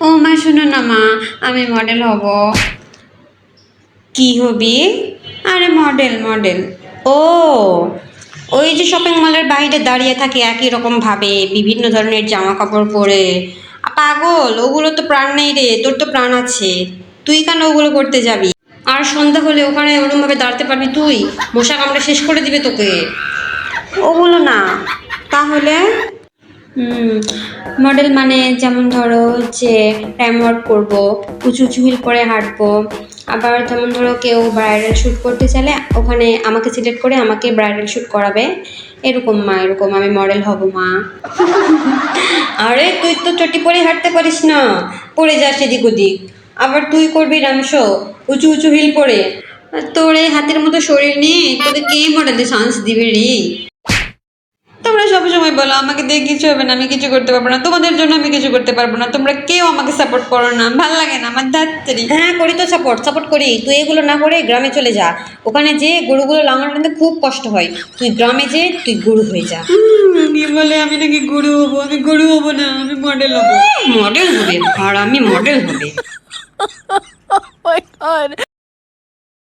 ও মা, শোনো না মা, আমি মডেল হব। কি হবি? আরে মডেল মডেল। ও, ওই যে শপিং মলের বাইরে দাঁড়িয়ে থাকে একই রকম ভাবে বিভিন্ন ধরনের জামা কাপড় পরে। পাগল, ওগুলো তো প্রাণ নেই রে, তোর তো প্রাণ আছে। তুই কেন ওগুলো করতে যাবি? আর সন্ধ্যা হলে ওখানে ওরকম ভাবে দাঁড়াতে পারবি তুই? মশা কামড়ে শেষ করে দিবে তোকে। ওগুলো না, তাহলে মডেল মানে যেমন ধরো যে টাইম করবো, উঁচু উঁচু হিল পরে হাঁটবো। আবার যেমন ধরো কেউ ব্রাইডাল শ্যুট করতে চাইলে ওখানে আমাকে সিলেক্ট করে আমাকে ব্রাইডাল শ্যুট করাবে। এরকম মা, এরকম আমি মডেল হব মা। আরে তুই তো চটি পরে হাঁটতে পারিস না, পড়ে যাস এদিক ওদিক। আবার তুই করবি ডান্স, উঁচু উঁচু হিল পরে। আর তোর এই হাতের মতো শরীর নিয়ে তোকে কে মডেলে চান্স দিবে রে? তোমরা সবসময় বলো আমাকে দিয়ে কিছু হবে না, আমি কিছু করতে পারবো না, তোমাদের জন্য আমি কিছু করতে পারবো না, তোমরা কেউ আমাকে সাপোর্ট করো না, ভাল লাগে না আমার ধাত্রী। হ্যাঁ করি তো, সাপোর্ট সাপোর্ট করি। তুই এগুলো না করে গ্রামে চলে যা, ওখানে যে গরুগুলো লাঙানোতে খুব কষ্ট হয়। তুই গ্রামে যে তুই গরু হয়ে যা। কি বলে আমি নাকি গরু হবো? আমি গরু হবো না, আমি মডেল হবো। মডেল হবে আর আমি মডেল হবে।